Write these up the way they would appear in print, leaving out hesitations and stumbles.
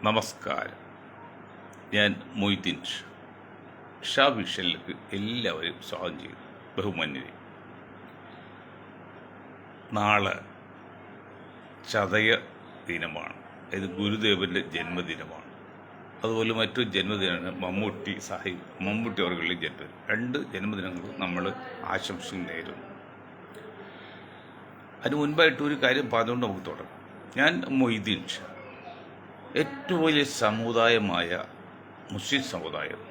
നമസ്കാരം. ഞാൻ മൊയ്തീൻ ഷാ വിഷനിലേക്ക് എല്ലാവരും സ്വാഗതം ചെയ്തു. ബഹുമാന്യരെ, നാളെ ചതയ ദിനമാണ്. ഇത് ഗുരുദേവൻ്റെ ജന്മദിനമാണ്. അതുപോലെ മറ്റൊരു ജന്മദിനമാണ് മമ്മൂട്ടി അവരുടെ ജന്മദിനം. രണ്ട് ജന്മദിനങ്ങളും നമ്മൾ ആശംസ നേരുന്നു. അതിന് മുൻപായിട്ട് ഒരു കാര്യം പറഞ്ഞുകൊണ്ട് നമുക്ക് തുടങ്ങാം. ഞാൻ മൊയ്തീൻ ഷാ, ഏറ്റവും വലിയ സമുദായമായ മുസ്ലിം സമുദായം,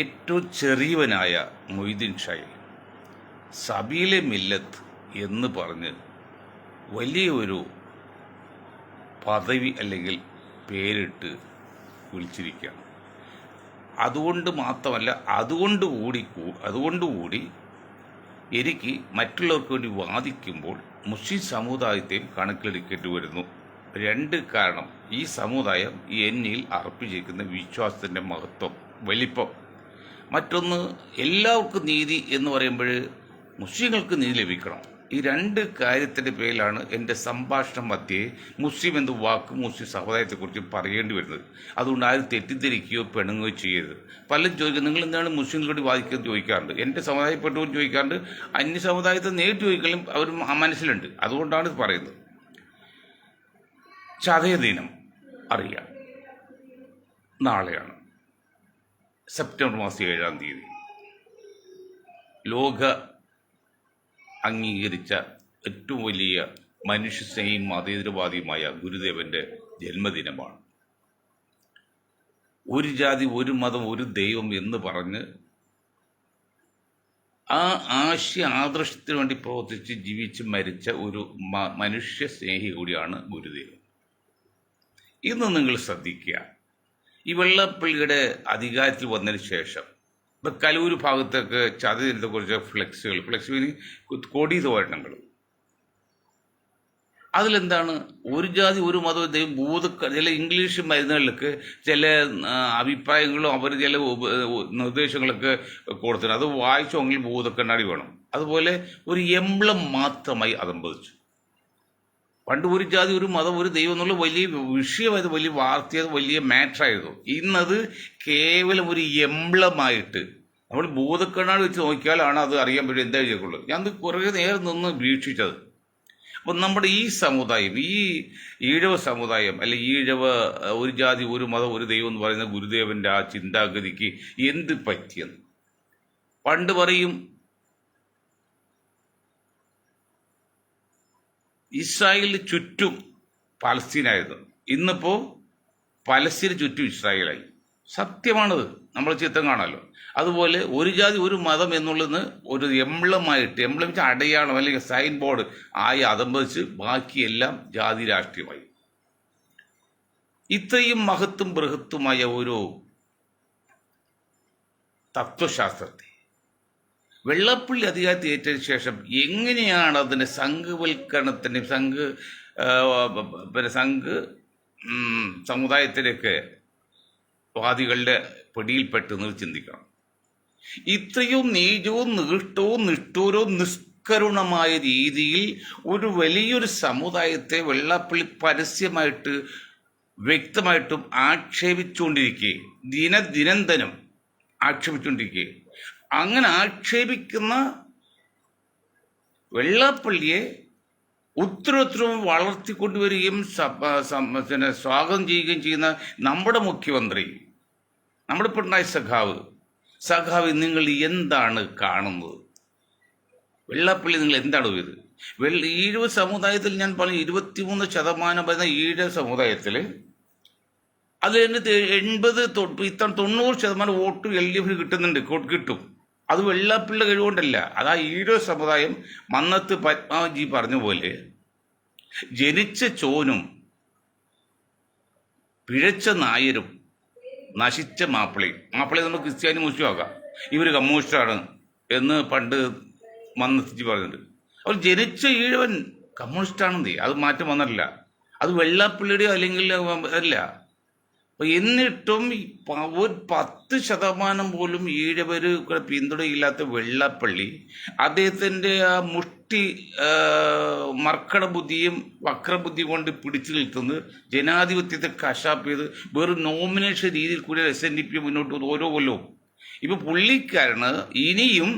ഏറ്റവും ചെറിയവനായ മൊയ്തീൻ ഷായെ സബീലെ മില്ലത്ത് എന്ന് പറഞ്ഞ് വലിയ ഒരു പദവി അല്ലെങ്കിൽ പേരിട്ട് വിളിച്ചിരിക്കുകയാണ്. അതുകൊണ്ട് മാത്രമല്ല, അതുകൊണ്ടുകൂടി എനിക്ക് മറ്റുള്ളവർക്ക് വേണ്ടി വാദിക്കുമ്പോൾ മുസ്ലിം സമുദായത്തെയും കണക്കിലെടുക്കേണ്ടി വരുന്നു. രണ്ട് കാരണം: ഈ സമുദായം എന്നിൽ അർപ്പിച്ചിരിക്കുന്ന വിശ്വാസത്തിൻ്റെ മഹത്വം, വലിപ്പം. മറ്റൊന്ന്, എല്ലാവർക്കും നീതി എന്ന് പറയുമ്പോൾ മുസ്ലിങ്ങൾക്ക് നീതി ലഭിക്കണം. ഈ രണ്ട് കാര്യത്തിൻ്റെ പേരിലാണ് എൻ്റെ സംഭാഷണം മധ്യേ മുസ്ലിം എന്ന വാക്ക് മുസ്ലിം സമുദായത്തെക്കുറിച്ച് പറയേണ്ടി വരുന്നത്. അതുകൊണ്ട് ആരും തെറ്റിദ്ധരിക്കുകയോ പിണങ്ങുകയോ ചെയ്യരുത്. പലരും ചോദിക്കും, നിങ്ങൾ എന്താണ് മുസ്ലിങ്ങൾക്ക് വാദിക്കുന്നത് ചോദിക്കാറുണ്ട്. എൻ്റെ സമുദായപ്പെട്ടവരും ചോദിക്കാറുണ്ട്, അന്യ സമുദായത്തെ നേരിട്ട് ചോദിക്കലും അവർ മനസ്സിലുണ്ട്. അതുകൊണ്ടാണ് ഇത് പറയുന്നത്. ചതയ ദിനം അറിയാം, നാളെയാണ്, സെപ്റ്റംബർ മാസം 7-ാം തീയതി. ലോക അംഗീകരിച്ച ഏറ്റവും വലിയ മനുഷ്യസ്നേഹിയും മതേതരവാദിയുമായ ഗുരുദേവൻ്റെ ജന്മദിനമാണ്. ഒരു ജാതി, ഒരു മതം, ഒരു ദൈവം എന്ന് പറഞ്ഞ് ആ ആദർശത്തിന് വേണ്ടി പ്രവർത്തിച്ച് ജീവിച്ച് മരിച്ച ഒരു മനുഷ്യ സ്നേഹി കൂടിയാണ് ഗുരുദേവൻ. ഇന്ന് നിങ്ങൾ ശ്രദ്ധിക്കുക, ഈ വെള്ളാപ്പള്ളിയുടെ അധികാരത്തിൽ വന്നതിന് ശേഷം ഇപ്പം കലൂർ ഭാഗത്തൊക്കെ ചതയത്തെക്കുറിച്ച് ഫ്ലെക്സ് കൊടി തോരണങ്ങൾ. അതിലെന്താണ് ഒരു ജാതി ഒരു മതവും ദൈവം ചില ഇംഗ്ലീഷ് മരുന്നുകളിലൊക്കെ ചില അഭിപ്രായങ്ങളും അവർ ചില നിർദ്ദേശങ്ങളൊക്കെ കൊടുത്തിട്ടുണ്ട്. അത് വായിച്ചോങ്കിൽ ഭൂതക്കണ്ണാടി വേണം. അതുപോലെ ഒരു എംബ്ലം മാത്രമായി അതമ്പതിച്ചു. പണ്ട് ഒരു ജാതി ഒരു മതം ഒരു ദൈവം എന്നുള്ള വലിയ വിഷയമായത്, വലിയ വാർത്തയത്, വലിയ മാറ്ററായിരുന്നു. ഇന്നത് കേവലം ഒരു എംബ്ലമായിട്ട് നമ്മൾ ഭൂതക്കണ്ണാടി വെച്ച് നോക്കിയാലാണ് അത് അറിയാൻ പറ്റും എന്താ ചെയ്തുള്ളൂ. ഞാൻ കുറേ നേരം നിന്ന് വീക്ഷിച്ചത്. അപ്പം നമ്മുടെ ഈ സമുദായം, ഈ ഈഴവ സമുദായം, അല്ലെ ഈഴവ ഒരു ജാതി ഒരു മതം ഒരു ദൈവം എന്ന് പറയുന്ന ഗുരുദേവൻ്റെ ആ ചിന്താഗതിക്ക് എന്ത് പറ്റിയെന്ന് പണ്ട് പറയും. ഇസ്രായേലിന് ചുറ്റും പലസ്തീനായിരുന്നു, ഇന്നിപ്പോൾ പലസ്തീന് ചുറ്റും ഇസ്രായേലായി. സത്യമാണത്, നമ്മൾ ചിത്രം കാണാമല്ലോ. അതുപോലെ ഒരു ജാതി ഒരു മതം എന്നുള്ളത് ഒരു എംബ്ലമായിട്ട് വെച്ചാൽ അടയാളം അല്ലെങ്കിൽ സൈൻ ബോർഡ് ആയി അതമ്പതിച്ച് ബാക്കിയെല്ലാം ജാതി രാഷ്ട്രീയമായി. ഇത്രയും മഹത്തും ബൃഹത്തുമായ ഒരു തത്വശാസ്ത്രത്തെ വെള്ളാപ്പള്ളി അധികാരത്തിൽ ഏറ്റതിന് ശേഷം എങ്ങനെയാണ് അതിൻ്റെ സംഘവൽക്കരണത്തിൻ്റെ സമുദായത്തിലേക്ക് വാദികളുടെ പിടിയിൽപ്പെട്ടെന്ന് ചിന്തിക്കണം. ഇത്രയും നീചവും നിഷ്ഠൂരവും നിഷ്കരുണമായ രീതിയിൽ ഒരു വലിയൊരു സമുദായത്തെ വെള്ളാപ്പള്ളി പരസ്യമായിട്ട് വ്യക്തമായിട്ടും ആക്ഷേപിച്ചുകൊണ്ടിരിക്കെ, ദിനദിനന്തരം ആക്ഷേപിച്ചുകൊണ്ടിരിക്കെ, അങ്ങനെ ആക്ഷേപിക്കുന്ന വെള്ളാപ്പള്ളിയെ ഉത്തരോത്തരവും വളർത്തിക്കൊണ്ടുവരികയും സ്വാഗതം ചെയ്യുകയും ചെയ്യുന്ന നമ്മുടെ മുഖ്യമന്ത്രി, നമ്മുടെ പിണറായി സഖാവ് നിങ്ങൾ എന്താണ് കാണുന്നത്? വെള്ളാപ്പള്ളി നിങ്ങൾ എന്താണ് ഇത്? ഈഴവ സമുദായത്തിൽ ഞാൻ പറഞ്ഞു 23% വരുന്ന ഈഴവ സമുദായത്തിൽ അത് തന്നെ 90% വോട്ട് LDF കിട്ടും. അത് വെള്ളാപ്പള്ളിയുടെ കഴിവുകൊണ്ടല്ല. അതാ ഈഴവ സമുദായം മന്നത്ത് പത്മാവജി പറഞ്ഞ പോലെ ജനിച്ച ചോനും പിഴച്ച നായരും നശിച്ച മാപ്പിളയും നമ്മൾ ക്രിസ്ത്യാനി മുസ്ലിം ആകാം, ഇവർ കമ്മ്യൂണിസ്റ്റാണ് എന്ന് പണ്ട് മന്നത്തിജി പറഞ്ഞിട്ടുണ്ട്. അവർ ജനിച്ച ഈഴവൻ കമ്മ്യൂണിസ്റ്റാണെന്നേ, അത് മാറ്റം വന്നിട്ടില്ല. അത് വെള്ളാപ്പള്ളിയുടെയോ അല്ലെങ്കിൽ അല്ല, അപ്പൊ എന്നിട്ടും ഒരു 10% പോലും ഈഴവര് പിന്തുണയില്ലാത്ത വെള്ളാപ്പള്ളി അദ്ദേഹത്തിന്റെ ആ മുഷ്ടി മർക്കട ബുദ്ധിയും വക്രബുദ്ധിയും കൊണ്ട് പിടിച്ചു നിൽക്കുന്നത് ജനാധിപത്യത്തെ കശാപ്പ് ചെയ്ത് വെറും നോമിനേഷൻ രീതിയിൽ കൂടി SNDP മുന്നോട്ട് പോകുന്നു ഓരോ കൊല്ലവും. ഇപ്പൊ പുള്ളിക്കാരന് ഇനിയും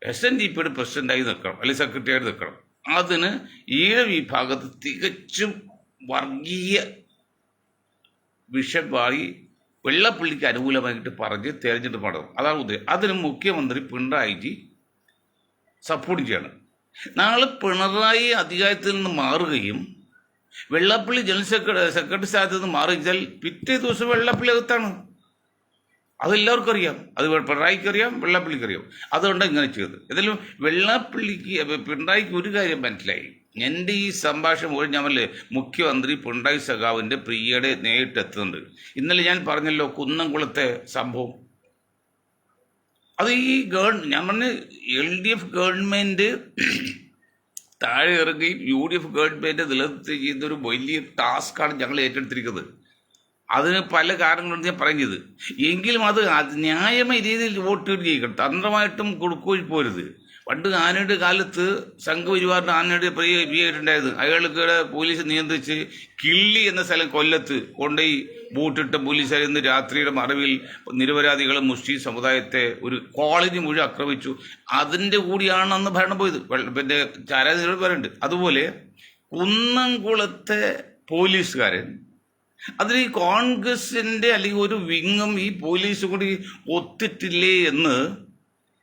SNDPയുടെ പ്രസിഡന്റായി നിൽക്കണം, അല്ലെങ്കിൽ സെക്രട്ടറി ആയിട്ട് നിൽക്കണം. അതിന് ഈഴ വിഭാഗത്ത് തികച്ചും വർഗീയ വിഷവായി വെള്ളപ്പള്ളിക്ക് അനുകൂലമായിട്ട് പറഞ്ഞ് തെരഞ്ഞെടുപ്പ് നടത്തും. അതാണ് ഉദ്ദേശം. അതിന് മുഖ്യമന്ത്രി പിണറായി സപ്പോർട്ട് ചെയ്യണം. നാളെ പിണറായി അധികാരത്തിൽ നിന്ന് മാറുകയും വെള്ളപ്പള്ളി ജനറൽ സെക്രട്ടറി സ്ഥാനത്ത് നിന്ന് മാറിച്ചാൽ പിറ്റേ ദിവസം വെള്ളപ്പള്ളി അകത്താണ്. അതെല്ലാവർക്കും അറിയാം, അത് പിണറായിക്ക് അറിയാം, വെള്ളാപ്പള്ളിക്ക് അറിയാം. അതുകൊണ്ടാണ് ഇങ്ങനെ ചെയ്തത്. ഏതായാലും പിണറായിക്ക് ഒരു കാര്യം മനസ്സിലായി. എൻ്റെ ഈ സംഭാഷണം മുഴുവൻ ഞാനല്ലേ മുഖ്യമന്ത്രി പിണറായി സഖാവിൻ്റെ പ്രിയയുടെ നേരിട്ടെത്തുന്നുണ്ട്. ഇന്നലെ ഞാൻ പറഞ്ഞല്ലോ കുന്നംകുളത്തെ സംഭവം. അത് ഈ ഞാൻ പറഞ്ഞ LDF ഗവൺമെൻറ് താഴെ ഇറങ്ങുകയും UDF ഗവൺമെൻറ് നിലനിർത്തി ചെയ്യുന്നൊരു വലിയ ടാസ്ക്കാണ് ഞങ്ങൾ ഏറ്റെടുത്തിരിക്കുന്നത്. അതിന് പല കാരണങ്ങളും ഞാൻ പറഞ്ഞത്. എങ്കിലും അത് ന്യായമായ രീതിയിൽ വോട്ട് ചെയ്യിക്കണം. തന്ത്രമായിട്ടും കൊടുക്കുകയും പോരുത്. പണ്ട് ആനയുടെ കാലത്ത് സംഘപരിവാറിന് ആനയുടെ പ്രിയായിട്ടുണ്ടായത്. അയാൾക്ക് പോലീസ് നിയന്ത്രിച്ച് കിള്ളി എന്ന സ്ഥലം കൊല്ലത്ത് കൊണ്ടുപോയി ബൂട്ടിട്ട പോലീസുകാർ ഇന്ന് രാത്രിയുടെ മറവിൽ നിരപരാധികളെ മുസ്ലിം സമുദായത്തെ ഒരു കോളനി മുഴുവൻ ആക്രമിച്ചു. അതിൻ്റെ കൂടിയാണ് അന്ന് ഭരണം പോയത്. പിന്നെ ചാരാതികൾ പറയുന്നുണ്ട്. അതുപോലെ കുന്നംകുളത്തെ പോലീസുകാരൻ അതിൽ ഈ കോൺഗ്രസിൻ്റെ അല്ലെങ്കിൽ ഒരു വിങ്ങും ഈ പോലീസ് കൂടി ഒത്തിട്ടില്ലേ എന്ന്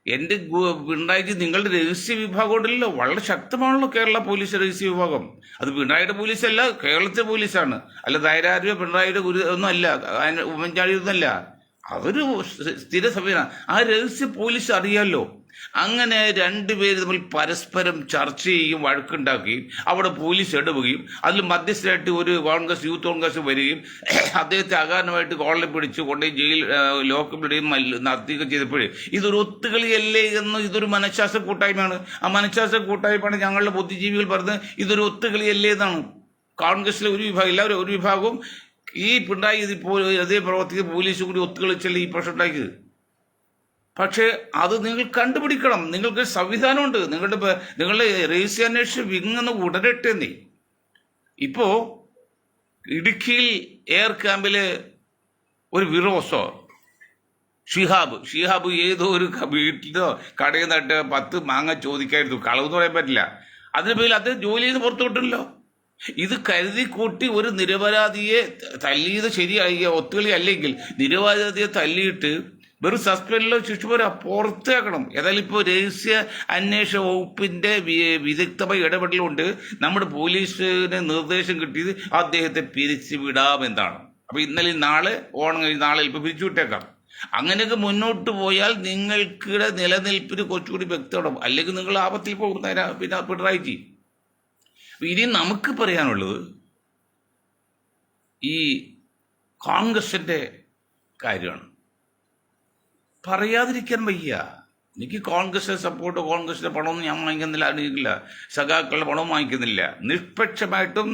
എൻ്റെ പിണറായിക്ക് നിങ്ങളുടെ രഹസ്യ വിഭാഗം ഉണ്ടല്ലോ, വളരെ ശക്തമാണല്ലോ കേരള പോലീസ് രഹസ്യ വിഭാഗം. അത് പിണറായിയുടെ പോലീസല്ല, കേരളത്തിലെ പോലീസാണ്. അല്ല ധൈര്യ പിണറായിയുടെ ഒന്നും അല്ല, ഉമ്മൻചാണ്ടി ഒന്നല്ല. അതൊരു സ്ഥിര സമയമാണ്. ആ രഹസ്യ പോലീസ് അറിയാമല്ലോ. അങ്ങനെ രണ്ടുപേര് തമ്മിൽ പരസ്പരം ചർച്ച ചെയ്യുകയും വഴക്കുണ്ടാക്കുകയും അവിടെ പോലീസ് ഇടപെടുകയും അതിൽ മധ്യസ്ഥരായിട്ട് ഒരു യൂത്ത് കോൺഗ്രസ് വരികയും അദ്ദേഹത്തെ അകാരണമായിട്ട് കോളനി പിടിച്ച് കൊണ്ടുപോയി ജയിൽ ലോക്കപ്പിടുകയും നടത്തുകയും ചെയ്തപ്പോഴേ ഇതൊരു ഒത്തുകളിയല്ലേ എന്ന് ഇതൊരു മനഃശാസ്ത്ര കൂട്ടായ്മയാണ്. ആ മനഃശാസ്ത്ര കൂട്ടായ്മയാണ് ഞങ്ങളുടെ ബുദ്ധിജീവികൾ പറഞ്ഞത് ഇതൊരു ഒത്തുകളിയല്ലേ എന്നാണ്. കോൺഗ്രസിലെ ഒരു വിഭാഗം, എല്ലാവരും ഒരു വിഭാഗവും ഈ പിണറായി അതേ പ്രവർത്തിക്ക് പോലീസും കൂടി ഒത്തുകളിച്ചല്ലേ ഈ പ്രശ്നം ഉണ്ടാക്കിയത്. പക്ഷേ അത് നിങ്ങൾ കണ്ടുപിടിക്കണം. നിങ്ങൾക്ക് സംവിധാനമുണ്ട്. നിങ്ങളുടെ രഹസ്യാന്വേഷണ വിങ്ങെന്ന് ഉടരട്ടെ. നീ ഇപ്പോ ഇടുക്കിയിൽ എയർ ക്യാമ്പില് ഒരു വിറോസോ ഷിഹാബ് ഏതോ ഒരു വീട്ടിലോ കടയിൽ നിന്നിട്ട് 10 മാങ്ങ ചോദിക്കായിരുന്നു. കളവെന്ന് പറയാൻ പറ്റില്ല. അതിന് പേരിൽ അദ്ദേഹം ജോലി ചെയ്ത് പുറത്തു വിട്ടില്ലല്ലോ. ഇത് കരുതി കൂട്ടി ഒരു നിരപരാധിയെ തല്ലിയത് ശരിയായി ഒത്തുകളി അല്ലെങ്കിൽ നിരപരാധിയെ തല്ലിയിട്ട് വെറും സസ്പെൻഡിലോ ശിക്ഷ പോരാ, പുറത്തേക്കണം. ഏതായാലും ഇപ്പോൾ രഹസ്യ അന്വേഷണ വകുപ്പിൻ്റെ വിദഗ്ധമായ ഇടപെടലുകൊണ്ട് നമ്മുടെ പോലീസിന് നിർദ്ദേശം കിട്ടിയത് അദ്ദേഹത്തെ പിരിച്ചുവിടാമെന്നാണ്. അപ്പോൾ ഇന്നലെ നാളെ ഓണം കഴിഞ്ഞ് നാളെ ഇപ്പോൾ പിരിച്ചുവിട്ടേക്കാം. അങ്ങനെയൊക്കെ മുന്നോട്ട് പോയാൽ നിങ്ങൾക്കിടെ നിലനിൽപ്പിന് കുറച്ചുകൂടി വ്യക്തമാകും. അല്ലെങ്കിൽ നിങ്ങൾ ആപത്തിൽ പോകും. പിന്നെ പിണറായി ഇനി നമുക്ക് പറയാനുള്ളത് ഈ കോൺഗ്രസിൻ്റെ കാര്യമാണ്. പറയാതിരിക്കാൻ വയ്യ. എനിക്ക് കോൺഗ്രസിനെ സപ്പോർട്ട്, കോൺഗ്രസിൻ്റെ പണമൊന്നും ഞാൻ വാങ്ങിക്കുന്നില്ല, അറിയില്ല. സഖാക്കളുടെ പണവും വാങ്ങിക്കുന്നില്ല. നിഷ്പക്ഷമായിട്ടും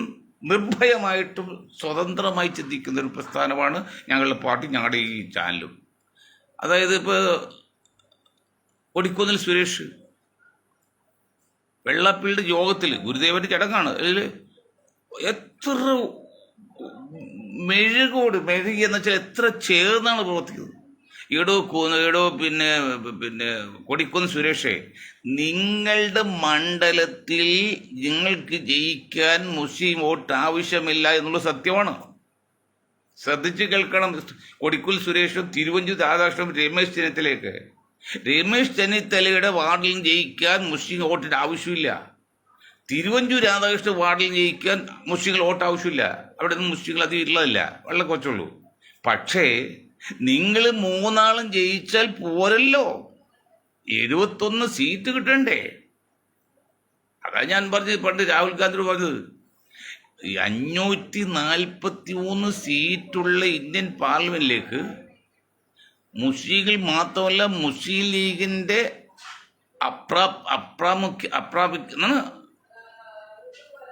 നിർഭയമായിട്ടും സ്വതന്ത്രമായി ചിന്തിക്കുന്ന ഒരു പ്രസ്ഥാനമാണ് ഞങ്ങളുടെ പാർട്ടി, ഞങ്ങളുടെ ഈ ചാനലും. അതായത് ഇപ്പോൾ കൊടിക്കുന്നിൽ സുരേഷ് വെള്ളാപ്പള്ളിയുടെ യോഗത്തിൽ ഗുരുദേവന്റെ ചടങ്ങാണ്. അതിൽ എത്ര മെഴുകി എന്ന് വെച്ചാൽ എത്ര ചേർന്നാണ് പ്രവർത്തിക്കുന്നത്. എടോ പിന്നെ കൊടിക്കുന്ന് സുരേഷേ, നിങ്ങളുടെ മണ്ഡലത്തിൽ നിങ്ങൾക്ക് ജയിക്കാൻ മുസ്ലിം വോട്ട് ആവശ്യമില്ല എന്നുള്ള സത്യമാണ്. ശ്രദ്ധിച്ച് കേൾക്കണം. കൊടിക്കുൽ സുരേഷും തിരുവഞ്ചൂർ രാധാകൃഷ്ണനും രമേശ് ചെന്നിത്തലയുടെ വാർഡിൽ ജയിക്കാൻ മുസ്ലിം വോട്ടിൻ്റെ ആവശ്യമില്ല. തിരുവഞ്ചൂർ രാധാകൃഷ്ണൻ വാർഡിൽ ജയിക്കാൻ മുസ്ലിങ്ങൾ വോട്ട് ആവശ്യമില്ല. അവിടെ നിന്ന് മുസ്ലിങ്ങൾ അധികം ഉള്ളതല്ല, വളരെ കുറച്ചുള്ളൂ. പക്ഷേ നിങ്ങൾ 3 ആളും ജയിച്ചാൽ പോരല്ലോ, 71 സീറ്റ് കിട്ടണ്ടേ? അതാ ഞാൻ പറഞ്ഞത്. പണ്ട് രാഹുൽ ഗാന്ധിയോട് പറഞ്ഞത് 543 സീറ്റുള്ള ഇന്ത്യൻ പാർലമെന്റിലേക്ക് മുസ്ലിങ്ങൾ മാത്രമല്ല മുസ്ലിം ലീഗിന്റെ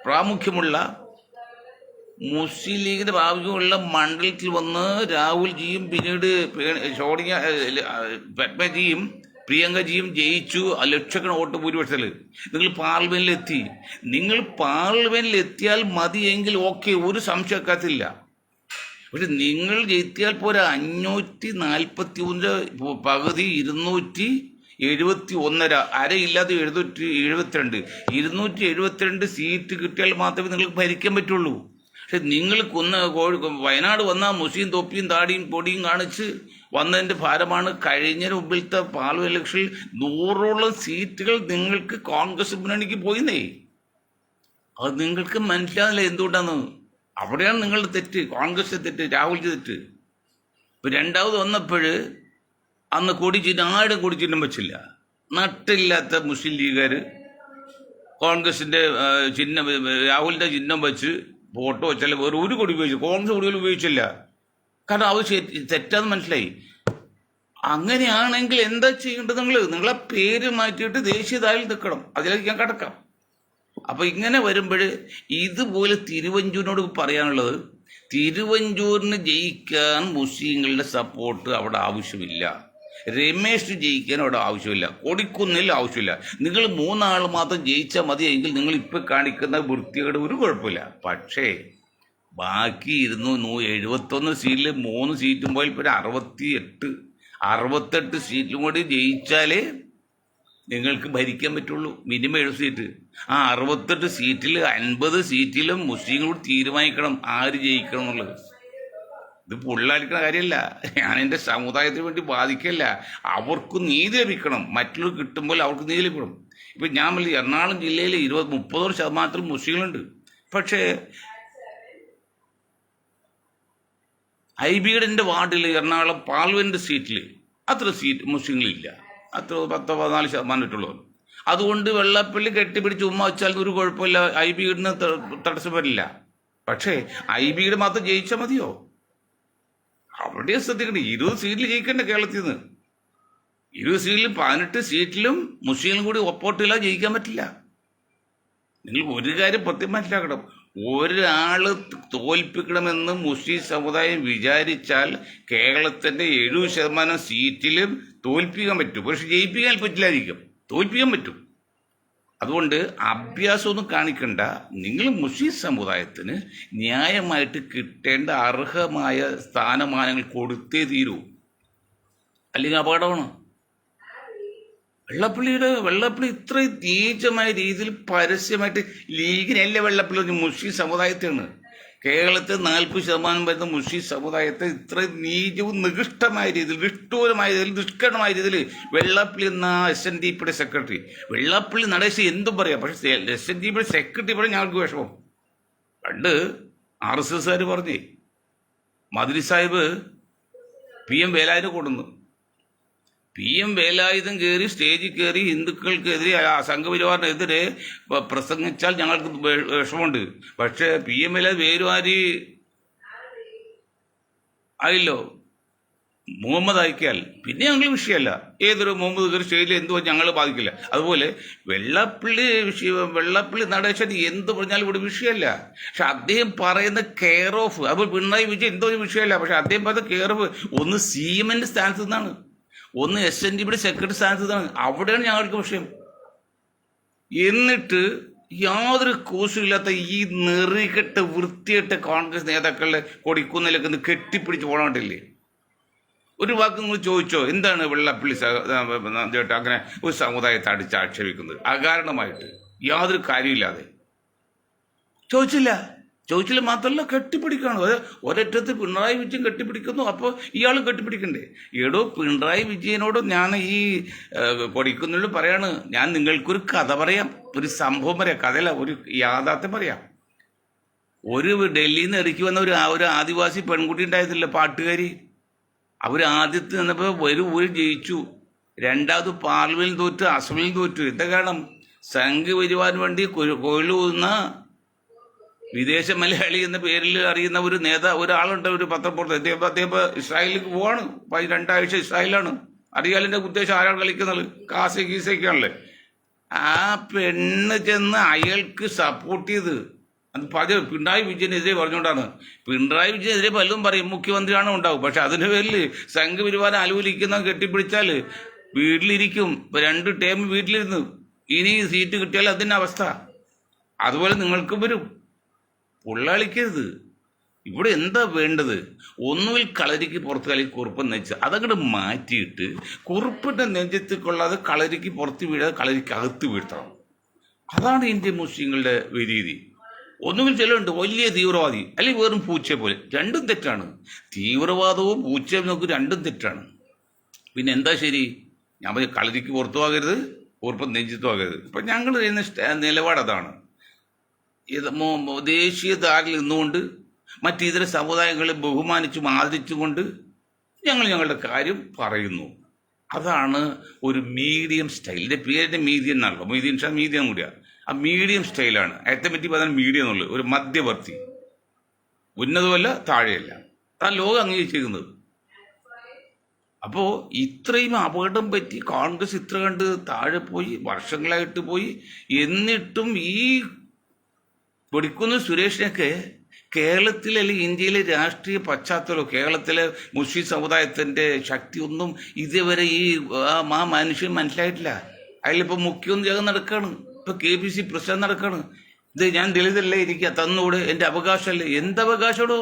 പ്രാമുഖ്യമുള്ള മുസ്ലിം ലീഗിന്റെ ആവശ്യമുള്ള മണ്ഡലത്തിൽ വന്ന് രാഹുൽജിയും പിന്നീട് സോണിയ പത്മജിയും പ്രിയങ്കജിയും ജയിച്ചു ലക്ഷക്കണക്കിന് വോട്ട് ഭൂരിപക്ഷത്തിൽ നിങ്ങൾ പാർലമെന്റിലെത്തി. നിങ്ങൾ പാർലമെന്റിൽ എത്തിയാൽ മതിയെങ്കിൽ ഓക്കെ, ഒരു സംശയക്കാത്തില്ല. പക്ഷെ നിങ്ങൾ ജയിത്തിയാൽ പോരാ. 541 പകുതി 271, അരയില്ലാതെ 772, 272 സീറ്റ് കിട്ടിയാൽ മാത്രമേ നിങ്ങൾക്ക് ഭരിക്കാൻ പറ്റുള്ളൂ. പക്ഷെ നിങ്ങൾ വയനാട് വന്ന മുസ്ലിം തൊപ്പിയും താടിയും പൊടിയും കാണിച്ച് വന്നതിൻ്റെ ഭാരമാണ് കഴിഞ്ഞ മുമ്പിലത്തെ പാർലമെന്റ് ഇലക്ഷനിൽ 100ഓളം സീറ്റുകൾ നിങ്ങൾക്ക് കോൺഗ്രസ് മുന്നണിക്ക് പോയിന്നേ. അത് നിങ്ങൾക്ക് മനസ്സിലാവില്ല എന്തുകൊണ്ടാണ്. അവിടെയാണ് നിങ്ങളുടെ തെറ്റ്, കോൺഗ്രസ് തെറ്റ്, രാഹുൽജി തെറ്റ്. ഇപ്പം രണ്ടാമത് വന്നപ്പോൾ അന്ന് ആരും കൊടിച്ചിഹ്നം വെച്ചില്ല. നട്ടില്ലാത്ത മുസ്ലിം ലീഗുകാർ കോൺഗ്രസിൻ്റെ ചിഹ്നം, രാഹുലിൻ്റെ ചിഹ്നം വെച്ച് ഫോട്ടോ വെച്ചാൽ വേറെ ഒരു കൊടി ഉപയോഗിച്ചു, കോൺഗ്രസ് കൊടികൾ ഉപയോഗിച്ചില്ല. കാരണം അവർ തെറ്റാന്ന് മനസ്സിലായി. അങ്ങനെയാണെങ്കിൽ എന്താ ചെയ്യേണ്ടത്? നിങ്ങളെ പേര് മാറ്റിയിട്ട് ദേശീയതായിൽ നിൽക്കണം. അതിലേക്ക് ഞാൻ കടക്കാം. അപ്പൊ ഇങ്ങനെ വരുമ്പോൾ ഇതുപോലെ തിരുവഞ്ചൂരിനോട് പറയാനുള്ളത്, തിരുവഞ്ചൂരിന് ജയിക്കാൻ മുസ്ലിങ്ങളുടെ സപ്പോർട്ട് അവിടെ ആവശ്യമില്ല. രമേശ് ജയിക്കാൻ അവിടെ ആവശ്യമില്ല. കൊടിക്കുന്നിൽ ആവശ്യമില്ല. നിങ്ങൾ 3 ആൾ മാത്രം ജയിച്ചാൽ മതിയെങ്കിൽ നിങ്ങൾ ഇപ്പൊ കാണിക്കുന്ന വൃത്തിയുടെ ഒരു കുഴപ്പമില്ല. പക്ഷേ ബാക്കി 271 സീറ്റിൽ 3 സീറ്റും പോയി പിന്നെ 68 സീറ്റിലും കൂടി ജയിച്ചാലേ നിങ്ങൾക്ക് ഭരിക്കാൻ പറ്റുള്ളൂ. Minimum 7 seat. ആ 68 സീറ്റിൽ 50 സീറ്റിലും മുസ്ലിങ്ങളോട് തീരുമാനിക്കണം ആര് ജയിക്കണം എന്നുള്ളത്. ഇത് പൊള്ളാടിക്കുന്ന കാര്യമല്ല. ഞാൻ എൻ്റെ സമുദായത്തിന് വേണ്ടി ബാധിക്കല്ല. അവർക്ക് നീതി ലഭിക്കണം. മറ്റുള്ളവർ കിട്ടുമ്പോൾ അവർക്ക് നീതി ലഭിക്കണം. ഇപ്പം ഞാൻ എറണാകുളം ജില്ലയിൽ 30% മുസ്ലിങ്ങളുണ്ട്. പക്ഷേ ഐബിയുടെ വാർഡിൽ എറണാകുളം പാർലമെന്റ് സീറ്റിൽ അത്ര സീറ്റ് മുസ്ലിങ്ങളില്ല. അത്ര 10-14% ഇട്ടുള്ളവർ. അതുകൊണ്ട് വെള്ളപ്പള്ളി കെട്ടിപ്പിടിച്ച് ഉമ്മ വെച്ചാൽ ഒരു കുഴപ്പമില്ല, ഐബിയുടെ തടസ്സപ്പെടില്ല. പക്ഷേ ഐബിയുടെ മാത്രം ജയിച്ചാൽ മതിയോ? അവിടെ ശ്രദ്ധിക്കണ്ടേ, 20 സീറ്റിൽ ജയിക്കണ്ടേ കേരളത്തിൽ നിന്ന്. 20 സീറ്റിലും 18 സീറ്റിലും മുസ്ലിങ്ങളും കൂടി ഒപ്പോട്ടില്ല, ജയിക്കാൻ പറ്റില്ല. നിങ്ങൾ ഒരു കാര്യം പ്രത്യേകം മനസ്സിലാക്കണം. ഒരാള് തോൽപ്പിക്കണമെന്ന് മുസ്ലിം സമുദായം വിചാരിച്ചാൽ കേരളത്തിന്റെ 70% സീറ്റിലും തോൽപ്പിക്കാൻ പറ്റും. പക്ഷെ ജയിപ്പിക്കാൻ പറ്റില്ലായിരിക്കും, തോൽപ്പിക്കാൻ പറ്റും. അതുകൊണ്ട് അഭ്യാസമൊന്നും കാണിക്കണ്ട. നിങ്ങൾ മുസ്ലിം സമുദായത്തിന് ന്യായമായിട്ട് കിട്ടേണ്ട അർഹമായ സ്ഥാനമാനങ്ങൾ കൊടുത്തേ തീരൂ, അല്ലെങ്കിൽ അപകടമാണ്. വെള്ളപ്പള്ളി ഇത്രയും നീചമായ രീതിയിൽ പരസ്യമായിട്ട് ലീഗിനല്ല വെള്ളപ്പള്ളി മുസ്ലിം സമുദായത്തെയാണ്. കേരളത്തിൽ 40% വരുന്ന മുസ്ലിം സമുദായത്തെ ഇത്രയും നീചവും നികൃഷ്ടമായ രീതിയിൽ, നിഷ്ഠൂരമായ രീതിയിൽ, ദുഷ്കരമായ രീതിയിൽ വെള്ളപ്പള്ളി എന്ന SNDPയുടെ സെക്രട്ടറി, വെള്ളപ്പള്ളി നടേശ് എന്തും പറയാം. പക്ഷെ SNDPയുടെ സെക്രട്ടറി പറയാൻ ഞങ്ങൾക്ക് വിഷമം. പണ്ട് RSSകാർ പറഞ്ഞേ മദ്രി സാഹിബ് PM വേലായുധനെ കൊണ്ടുവന്നു. PM വേലായുധം കയറി സ്റ്റേജിൽ കയറി ഹിന്ദുക്കൾക്കെതിരെ, സംഘപരിവാറിനെതിരെ പ്രസംഗിച്ചാൽ ഞങ്ങൾക്ക് വിഷമമുണ്ട്. പക്ഷെ PM വേലായുധ വേരുവാരി ആയില്ലോ, മുഹമ്മദ് ആയിക്കാൽ പിന്നെ ഞങ്ങൾ വിഷയമല്ല. ഏതൊരു മുഹമ്മദ് കയറി സ്റ്റേജിൽ എന്തുവാ ഞങ്ങൾ ബാധിക്കില്ല. അതുപോലെ വെള്ളപ്പള്ളി നടേശൻ എന്ത് പറഞ്ഞാലും ഇവിടെ വിഷയമല്ല. പക്ഷെ അദ്ദേഹം പറയുന്ന കെയർ ഓഫ്, അപ്പോൾ പിണറായി വിജയൻ എന്തോ ഒരു വിഷയമല്ല. പക്ഷെ അദ്ദേഹം പറയുന്ന കെയർ ഓഫ് ഒന്ന് CMന്റെ സ്ഥാനത്ത് നിന്നാണ്, ഒന്ന് SNDPയുടെ സെക്രട്ടറി സ്ഥാനത്ത് നിന്നാണ്. അവിടെയാണ് ഞങ്ങൾക്ക് വിഷയം. എന്നിട്ട് യാതൊരു കൂസുമില്ലാത്ത ഈ നെറികെട്ട വൃത്തികെട്ട കോൺഗ്രസ് നേതാക്കളുടെ കൊടിക്കുന്നിലൊക്കെ കെട്ടിപ്പിടിച്ച് പോകണ്ടില്ലേ? ഒരു വാക്ക് നിങ്ങൾ ചോദിച്ചോ, എന്താണ് വെള്ളപ്പള്ളി ചേട്ടാ അങ്ങനെ ഒരു സമുദായത്തെ അടിച്ച് ആക്ഷേപിക്കുന്നത് അകാരണമായിട്ട്, യാതൊരു കാര്യമില്ലാതെ? ചോദിച്ചില്ല മാത്രമല്ല, കെട്ടിപ്പിടിക്കുകയാണ്. ഒരറ്റത്ത് പിണറായി വിജയൻ കെട്ടിപ്പിടിക്കുന്നു, അപ്പോൾ ഇയാളും കെട്ടിപ്പിടിക്കണ്ടേ? എടോ, പിണറായി വിജയനോട് ഞാൻ ഈ കൊടിക്കുന്നിൽ പറയാണ്, ഞാൻ നിങ്ങൾക്കൊരു കഥ പറയാം, ഒരു സംഭവം പറയാം, കഥയല്ല, ഒരു യാഥാർത്ഥ്യം പറയാം. ഒരു ഡൽഹിയിൽ നിന്ന് ഇറക്കി വന്ന ഒരു ആദിവാസി പെൺകുട്ടി ഉണ്ടായിരുന്നില്ല, പാട്ടുകാരി. അവർ ആദ്യത്തെ നിന്നപ്പോൾ ഒരു ഊരിൽ ജയിച്ചു, രണ്ടാമത് പാർലമെന്റിൽ തോറ്റ്, അസംബ്ലിയിൽ തോറ്റു. എന്താ കാരണം? സംഘപരിവാറിന് വേണ്ടി കൊയിലൂന്ന വിദേശ മലയാളി എന്ന പേരിൽ അറിയുന്ന ഒരു ഒരാളുണ്ട്, ഒരു പത്രപ്രവർത്തകൻ. അദ്ദേഹം ഇസ്രായേലിലേക്ക് പോവാണ്. 2 ആഴ്ച ഇസ്രായേലാണ്. അറിയാലിന്റെ ഉദ്ദേശം ആരാണ് കളിക്കുന്നത്? ഗീസയൊക്കെയാണല്ലേ. ആ പെണ്ണ് ചെന്ന് അയാൾക്ക് സപ്പോർട്ട് ചെയ്ത് അത് പറഞ്ഞ പിണറായി വിജയനെതിരെ പറഞ്ഞുകൊണ്ടാണ്. പിണറായി വിജയനെതിരെ പലതും പറയും, മുഖ്യമന്ത്രിയാണ് ഉണ്ടാവും. പക്ഷെ അതിൻ്റെ പേരിൽ സംഘപരിവാരം അനുകൂലിക്കുന്ന കെട്ടിപ്പിടിച്ചാൽ വീട്ടിലിരിക്കും. 2 ടേം വീട്ടിലിരുന്ന് ഇനി സീറ്റ് കിട്ടിയാൽ അതിൻ്റെ അവസ്ഥ അതുപോലെ നിങ്ങൾക്കും വരും. പൊള്ളാളിക്കരുത്. ഇവിടെ എന്താ വേണ്ടത്? ഒന്നുകിൽ കളരിക്ക് പുറത്ത് കളിക്ക് കുറുപ്പ് നെച്ച് അതങ്ങോട്ട് മാറ്റിയിട്ട് കുറുപ്പിൻ്റെ നെഞ്ചത്ത് കൊള്ളാതെ കളരിക്ക് പുറത്ത് വീഴാതെ കളരിക്ക് അകത്ത് വീഴ്ത്തണം. അതാണ് ഇന്ത്യൻ മുസ്ലിങ്ങളുടെ രീതി. ഒന്നുകിൽ ചിലരുണ്ട് വലിയ തീവ്രവാദി, അല്ലെങ്കിൽ വെറും പൂച്ച പോലെ. രണ്ടും തെറ്റാണ്. തീവ്രവാദവും പൂച്ചയും നോക്കി രണ്ടും തെറ്റാണ്. പിന്നെ എന്താ ശരി? ഞാൻ പറഞ്ഞ കളരിക്ക് പുറത്തു പോകരുത്, കുറുപ്പം നെഞ്ചത്തും ആകരുത്. ഇപ്പം ഞങ്ങൾ ചെയ്യുന്ന നിലപാട് അതാണ്. ഇത് ദേശീയ ധാരയിൽ നിന്നുകൊണ്ട് മറ്റിതര സമുദായങ്ങളെ ബഹുമാനിച്ചും ആദരിച്ചുകൊണ്ട് ഞങ്ങൾ ഞങ്ങളുടെ കാര്യം പറയുന്നു. അതാണ് ഒരു മീഡിയം സ്റ്റൈൽ. എൻ്റെ പേരിൻ്റെ മീഡിയം എന്നാണല്ലോ, മീഡിയം ഷാ മീഡിയം കൂടിയാണ്. ആ മീഡിയം സ്റ്റൈലാണ്. ഏറ്റവും പറ്റി പറഞ്ഞാൽ മീഡിയം എന്നുള്ളത് ഒരു മധ്യവർത്തി, ഉന്നതമല്ല താഴെയല്ല. അതാണ് ലോകം അംഗീകരിച്ചിരിക്കുന്നത്. അപ്പോൾ ഇത്രയും അപകടം പറ്റി കോൺഗ്രസ് ഇത്ര കണ്ട് താഴെ പോയി, വർഷങ്ങളായിട്ട് പോയി. എന്നിട്ടും ഈ കൊടിക്കുന്നിൽ സുരേഷിനൊക്കെ കേരളത്തിലെ അല്ലെങ്കിൽ ഇന്ത്യയിലെ രാഷ്ട്രീയ പശ്ചാത്തലമോ കേരളത്തിലെ മുസ്ലിം സമുദായത്തിൻ്റെ ശക്തി ഒന്നും ഇതുവരെ ഈ മനുഷ്യൻ മനസ്സിലായിട്ടില്ല. അതിലിപ്പോൾ മുഖ്യമന്ത്രിയാകും നടക്കുകയാണ്, ഇപ്പോൾ KPC പ്രസിഡന്റ് നടക്കുകയാണ്. ഇത് ഞാൻ ദളിതല്ലേ ഇരിക്കുക, തന്നൂടെ, എൻ്റെ അവകാശമല്ലേ. എന്തവകാശമോ?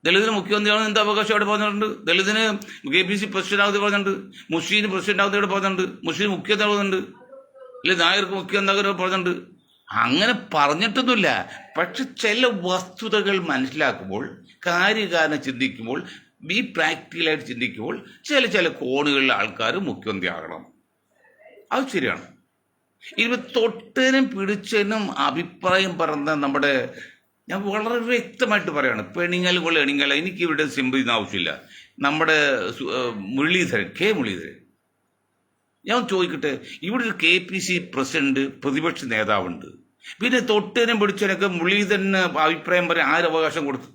ദളിതിന് മുഖ്യമന്ത്രിയാണെന്ന് എന്ത് അവകാശം അവിടെ പറഞ്ഞിട്ടുണ്ട്? ദളിതിന് KPC പ്രസിഡന്റ് ആവുന്നത് പറഞ്ഞിട്ടുണ്ട്, മുസ്ലിം പ്രസിഡന്റ് ആവുന്നത് പറഞ്ഞിട്ടുണ്ട്, മുസ്ലിം മുഖ്യമന്ത്രി ആവുന്നുണ്ട്, അല്ലെങ്കിൽ നായർക്ക് മുഖ്യമന്ത്രി പറഞ്ഞിട്ടുണ്ട്. അങ്ങനെ പറഞ്ഞിട്ടൊന്നുമില്ല. പക്ഷെ ചില വസ്തുതകൾ മനസ്സിലാക്കുമ്പോൾ, കാര്യകാരണം ചിന്തിക്കുമ്പോൾ, പ്രാക്ടിക്കലായിട്ട് ചിന്തിക്കുമ്പോൾ ചില കോണുകളിലെ ആൾക്കാർ മുഖ്യമന്ത്രി ആകണം. അത് ശരിയാണ്. ഇവ തൊട്ടതിനും പിടിച്ചതിനും അഭിപ്രായം പറഞ്ഞ നമ്മുടെ, ഞാൻ വളരെ വ്യക്തമായിട്ട് പറയാണ്, പെണിങ്ങൽ കൊണ്ട് എണിങ്ങൽ. എനിക്ക് ഇവിടെ സിമ്പിൾ ആവശ്യമില്ല. നമ്മുടെ മുരളീധരൻ, മുരളീധരൻ, ഞാൻ ചോദിക്കട്ടെ, ഇവിടെ ഒരു KPC പ്രസിഡന്റ്, പ്രതിപക്ഷ നേതാവുണ്ട്. പിന്നെ തൊട്ടതിനും പിടിച്ചതിനൊക്കെ മുരളീധരന് അഭിപ്രായം പറയാൻ ആരവകാശം കൊടുത്തു?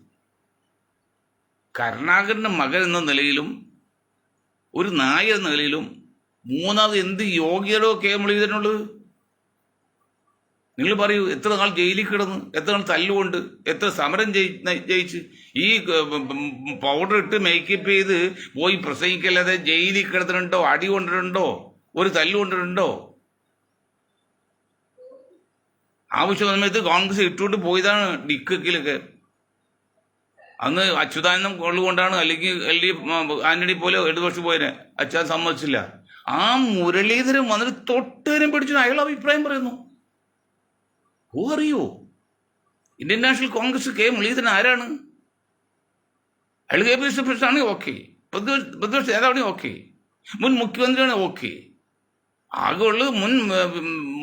കരുണാകരൻ്റെ മകൻ എന്ന നിലയിലും ഒരു നായർ എന്ന നിലയിലും മൂന്നാമത് എന്ത് യോഗ്യതയോ മുരളീധരനുള്ളത്? നിങ്ങൾ പറയൂ. എത്ര നാൾ ജയിലിൽ കിടന്ന്, എത്ര നാൾ തല്ലുകൊണ്ട്, എത്ര സമരം ജയിച്ച്, ഈ പൗഡർ ഇട്ട് മേക്കപ്പ് ചെയ്ത് പോയി പ്രസംഗിക്കല്ലാതെ ജയിലിൽ കിടന്നിട്ടുണ്ടോ? അടി കൊണ്ടിട്ടുണ്ടോ? ഒരു തല്ലുകൊണ്ടിട്ടുണ്ടോ? ആവശ്യ സമയത്ത് കോൺഗ്രസ് ഇട്ടുകൊണ്ട് പോയതാണ് ഡിക്കൊക്കെ. അന്ന് അച്യുതാനന്ദം കൊള്ളുകൊണ്ടാണ്, അല്ലെങ്കിൽ LDF ആന്റണി പോലെ ഇടതുപക്ഷം പോയതിനെ അച്ഛൻ സമ്മതിച്ചില്ല. ആ മുരളീധരൻ വന്നിട്ട് തൊട്ടതിനും പിടിച്ചു അയാൾ അഭിപ്രായം പറയുന്നു. അറിയോ? ഇന്ത്യൻ നാഷണൽ കോൺഗ്രസ് മുരളീധരൻ ആരാണ്? അയാൾ KPC പ്രസിഡന്റാണെങ്കിൽ ഓക്കെ, പ്രതിപക്ഷ നേതാവാണെങ്കിൽ ഓക്കെ, മുൻ മുഖ്യമന്ത്രിയാണ് ഓക്കെ. ആകെ ഉള്ളു മുൻ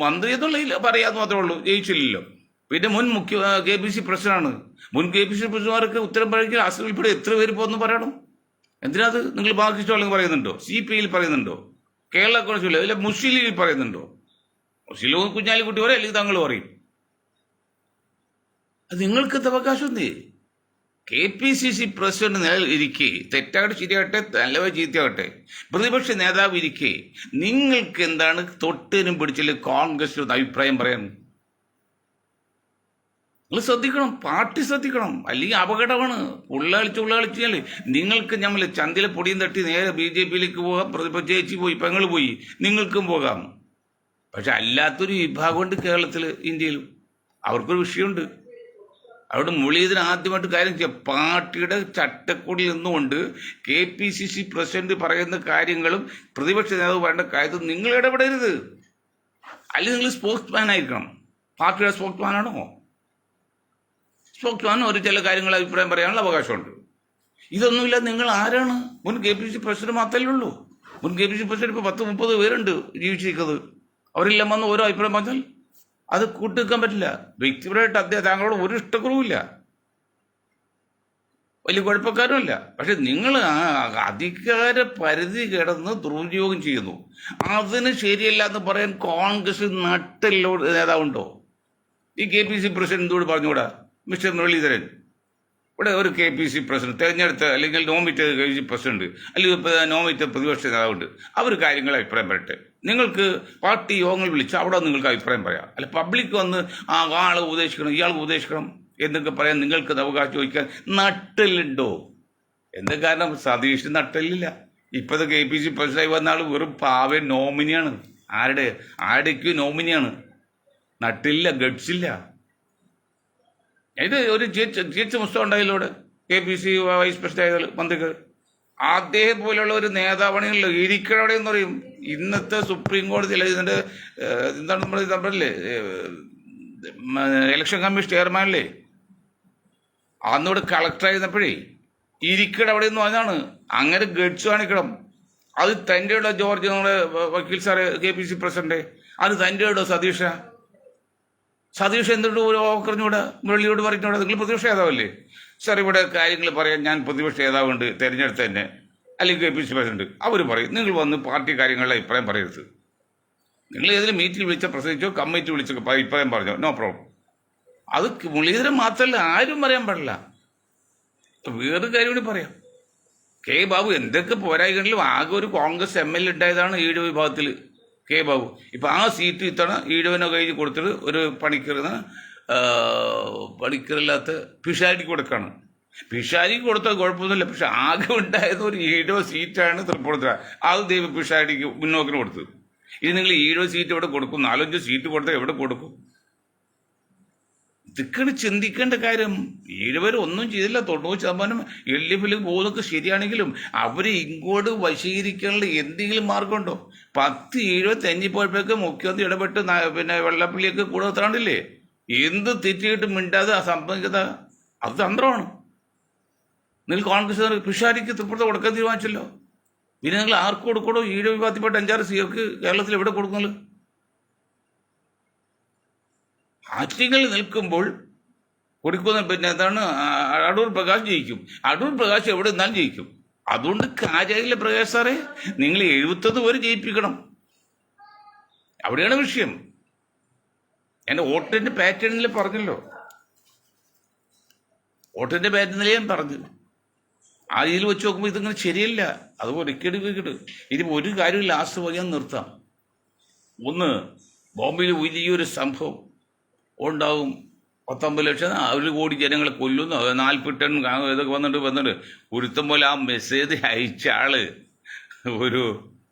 മന്ത്രി എന്നുള്ള പറയാന്ന് മാത്രമേ ഉള്ളൂ, ജയിച്ചില്ലല്ലോ. പിന്നെ മുൻ KPC പ്രസിഡന്റാണ്. മുൻ KPC പ്രസിഡന്റുമാർക്ക് ഉത്തരം പറയ്ക്കുക അസലിൽപ്പെടെ എത്ര പേര് പോകുന്നു പറയണം. എന്തിനാത്? നിങ്ങൾ മാർക്സിസ്റ്റ് അല്ലെങ്കിൽ പറയുന്നുണ്ടോ? CPIയിൽ പറയുന്നുണ്ടോ? കേരള കോൺഗ്രസ് അല്ല മുസ്ലിം ലീഗിൽ പറയുന്നുണ്ടോ? മുസ്ലിം കുഞ്ഞാലിക്കുട്ടി പറയും, അല്ലെങ്കിൽ തങ്ങൾ പറയും. അത് നിങ്ങൾക്ക് അവകാശം എന്തേ? KPCC പ്രസിഡന്റ് നിലയിൽ ഇരിക്കെ, തെറ്റാകട്ടെ ശരിയാകട്ടെ, നല്ലവ ചീത്തയാകട്ടെ, പ്രതിപക്ഷ നേതാവ് ഇരിക്കെ നിങ്ങൾക്ക് എന്താണ് തൊട്ടിനും പിടിച്ചില്ല കോൺഗ്രസിന് അഭിപ്രായം പറയാൻ? നിങ്ങൾ ശ്രദ്ധിക്കണം, പാർട്ടി ശ്രദ്ധിക്കണം, അല്ലെങ്കിൽ അപകടമാണ്. ഉള്ളകളിച്ചാൽ നിങ്ങൾക്ക് നമ്മൾ ചന്തിലെ പൊടിയും തട്ടി നേരെ BJPയിലേക്ക് പോകാം. പ്രതിപക്ഷ ചേച്ചി പോയി, പെങ്ങൾ പോയി, നിങ്ങൾക്കും പോകാം. പക്ഷെ അല്ലാത്തൊരു വിഭാഗമുണ്ട് കേരളത്തിൽ, ഇന്ത്യയിലും. അവർക്കൊരു വിഷയമുണ്ട്. അവിടെ മുരളീധരൻ ആദ്യമായിട്ട് കാര്യം ചെയ്യാം, പാർട്ടിയുടെ ചട്ടക്കൂടിൽ നിന്നുകൊണ്ട് KPCC പ്രസിഡന്റ് പറയുന്ന കാര്യങ്ങളും പ്രതിപക്ഷ നേതാവ് പറയേണ്ട കാര്യത്തിൽ നിങ്ങൾ ഇടപെടരുത്. അല്ലെങ്കിൽ നിങ്ങൾ സ്പോക്സ്മാൻ ആയിരിക്കണം. പാർട്ടിയുടെ സ്പോക്സ്മാനാണോ? സ്പോക്സ്മാൻ ഒരു ചില കാര്യങ്ങൾ അഭിപ്രായം പറയാനുള്ള അവകാശമുണ്ട്. ഇതൊന്നുമില്ല. നിങ്ങൾ ആരാണ്? മുൻ KPCC പ്രസിഡന്റ് മാത്രമല്ലേ ഉള്ളൂ. മുൻ KPCC പ്രസിഡന്റ് ഇപ്പോൾ 10-30 പേരുണ്ട് ജീവിച്ചിരിക്കുന്നത്. അവരെല്ലാം വന്ന് ഓരോ അഭിപ്രായം പറഞ്ഞാൽ അത് കൂട്ടിവെക്കാൻ പറ്റില്ല. വ്യക്തിപരമായിട്ട് താങ്കളോട് ഒരു ഇഷ്ടക്കുറവുമില്ല, വലിയ കുഴപ്പക്കാരുമല്ല. പക്ഷെ നിങ്ങൾ അധികാര പരിധി കിടന്ന് ദുരുപയോഗം ചെയ്യുന്നു. അതിന് ശരിയല്ല എന്ന് പറയാൻ കോൺഗ്രസ് നട്ടിലോ നേതാവുണ്ടോ? ഈ KPCC പ്രസിഡന്റോട് പറഞ്ഞുകൂടാ? മിസ്റ്റർ മുരളീധരൻ, ഇവിടെ ഒരു KPCC പ്രസിഡന്റ് തെരഞ്ഞെടുത്ത അല്ലെങ്കിൽ നോമിനേറ്റ് KPCC പ്രസിഡന്റ് അല്ലെങ്കിൽ നോമിനേറ്റ് പ്രതിപക്ഷ നേതാവുണ്ട്. അവർ കാര്യങ്ങൾ അഭിപ്രായം പറയട്ടെ. നിങ്ങൾക്ക് പാർട്ടി യോഗങ്ങൾ വിളിച്ച് അവിടെ നിങ്ങൾക്ക് അഭിപ്രായം പറയാം. അല്ല പബ്ലിക് വന്ന് ആളെ ഉപദേശിക്കണം, ഇയാൾക്ക് ഉപദേശിക്കണം എന്നൊക്കെ പറയാൻ നിങ്ങൾക്ക് അവകാശം ചോദിക്കാൻ നട്ടില്ലുണ്ടോ? എന്താ കാരണം? സതീഷ് നട്ടില്ല. ഇപ്പോഴത്തെ KPC പ്രസിഡന്റായി വന്ന ആൾ വെറും പാവൻ നോമിനിയാണ്. ആരുടെക്ക് നോമിനിയാണ്. നട്ടില്ല, ഗഡ്സില്ല. ഇത് ഒരു ജിച്ച് പുസ്തകം ഉണ്ടായതിലൂടെ KPC വൈസ് പ്രസിഡന്റ് മന്ത്രികൾ അദ്ദേഹം പോലെയുള്ള ഒരു നേതാവാണെങ്കിലും ഇരിക്കണവിടെ എന്ന് പറയും. ഇന്നത്തെ സുപ്രീം കോടതിയിൽ ഇതിൻ്റെ എന്താണ് നമ്മളല്ലേ ഇലക്ഷൻ കമ്മീഷൻ ചെയർമാനല്ലേ അന്നോട് കളക്ടറായിരുന്നപ്പോഴേ ഇരിക്കട അവിടെ എന്ന് പറഞ്ഞാണ്. അങ്ങനെ ഗഡ്സ് കാണിക്കണം. അത് തൻ്റെ ഇടോ ജോർജ്, നമ്മുടെ വക്കീൽ സാറ് KPC പ്രസിഡന്റ്, അത് തൻ്റെ ഇടോ സതീഷ് എന്തുകൊണ്ട് ഒരു ഓക്കറിഞ്ഞൂടെ മുരളിയോട് പറഞ്ഞൂടെ? നിങ്ങൾ പ്രതിപക്ഷ നേതാവല്ലേ സാർ, ഇവിടെ കാര്യങ്ങൾ പറയാൻ ഞാൻ പ്രതിപക്ഷ നേതാവുണ്ട് തിരഞ്ഞെടുത്ത് തന്നെ, അല്ലെങ്കിൽ KPC പ്രസിഡന്റ്, അവർ പറയും. നിങ്ങൾ വന്ന് പാർട്ടി കാര്യങ്ങളുടെ അഭിപ്രായം പറയരുത്. നിങ്ങൾ ഏതെങ്കിലും മീറ്റിംഗ് വിളിച്ച പ്രസംഗിച്ചോ കമ്മിറ്റി വിളിച്ചോ അഭിപ്രായം പറഞ്ഞോ, നോ പ്രോബ്ലം. അത് മുരളീധരൻ മാത്രമല്ല, ആരും പറയാൻ പാടില്ല. വേറൊരു കാര്യം കൂടി പറയാം. ബാബു എന്തൊക്കെ പോരായികളിലും ആകെ ഒരു കോൺഗ്രസ് MLA ഉണ്ടായതാണ് ഈഴവ വിഭാഗത്തിൽ ബാബു. ഇപ്പം ആ സീറ്റ് ഇത്തവണ ഈഴവനോ കഴിഞ്ഞ് കൊടുത്തിട്ട് ഒരു പണിക്കറില്ലാത്ത പിഷാരിക്ക് കൊടുക്കുകയാണ്. പിഷാരിക്ക് കൊടുത്താൽ കുഴപ്പമൊന്നുമില്ല, പക്ഷെ ആകെ ഉണ്ടായത് ഒരു ഈഴവ സീറ്റാണ് തൃപ്പൂണിത്തുറ. അത് ദൈവം പിഷാരിക്ക് മുന്നോക്കിന് കൊടുത്തത്. ഇത് നിങ്ങൾ ഈഴവ സീറ്റ് എവിടെ കൊടുക്കും? 4-5 സീറ്റ് കൊടുത്താൽ എവിടെ കൊടുക്കും? ഇതൊക്കെയാണ് ചിന്തിക്കേണ്ട കാര്യം. ഈഴവർ ഒന്നും ചെയ്തില്ല. 90% LDFിൽ പോകുന്നതൊക്കെ ശരിയാണെങ്കിലും അവരെ ഇങ്ങോട്ട് വശീകരിക്കാനുള്ള എന്തെങ്കിലും മാർഗമുണ്ടോ? 10 ഈഴവ തെഞ്ഞിപ്പോയപ്പോഴേക്ക് മുഖ്യമന്ത്രി ഇടപെട്ട് പിന്നെ വെള്ളപ്പള്ളിയൊക്കെ കൂടെ താണ്ടില്ലേ? എന്ത് തെറ്റിയിട്ട് മിണ്ടാതെ സംബന്ധിച്ചത് അത് തന്ത്രമാണ്. നിങ്ങൾ കോൺഗ്രസ് പിഷാരിക്ക് തൃപ്പൂണിത്തുറ കൊടുക്കാൻ തീരുമാനിച്ചല്ലോ. പിന്നെ നിങ്ങൾ ആർക്ക് കൊടുക്കണോ? ഈഴവ വിഭാഗത്തിൽപ്പെട്ട 5-6 സീർക്ക് കേരളത്തിൽ എവിടെ കൊടുക്കുന്നത്? ആറ്റിങ്ങൾ നിൽക്കുമ്പോൾ കൊടുക്കുന്ന പിന്നെ എന്താണ് അടൂർ പ്രകാശ് ജയിക്കും. അടൂർ പ്രകാശ് എവിടെ നിന്നാലും ജയിക്കും. അതുകൊണ്ട് കാര്യമായില്ല പ്രകാശ് സാറേ, നിങ്ങൾ 70 വരെ ജയിപ്പിക്കണം. അവിടെയാണ് വിഷയം. എൻ്റെ വോട്ടിൻ്റെ പാറ്റേണിൽ പറഞ്ഞല്ലോ, വോട്ടിൻ്റെ പാറ്റേണിൽ ഞാൻ പറഞ്ഞു. ആ രീതിയിൽ വെച്ച് നോക്കുമ്പോൾ ഇതിങ്ങനെ ശരിയല്ല. അത് ഒരിക്കലും ഇനി ഒരു കാര്യം ലാസ്റ്റ് പറയാൻ നിർത്താം. ഒന്ന്, ബോംബെയിൽ വലിയൊരു സംഭവം ഉണ്ടാകും. 19 ലക്ഷം 1 കോടി ജനങ്ങളെ കൊല്ലുന്നു, 40 ടൺ ഇതൊക്കെ വന്നിട്ട് ഒരുത്തം പോലെ ആ മെസ്സേജ് അയച്ച ആള് ഒരു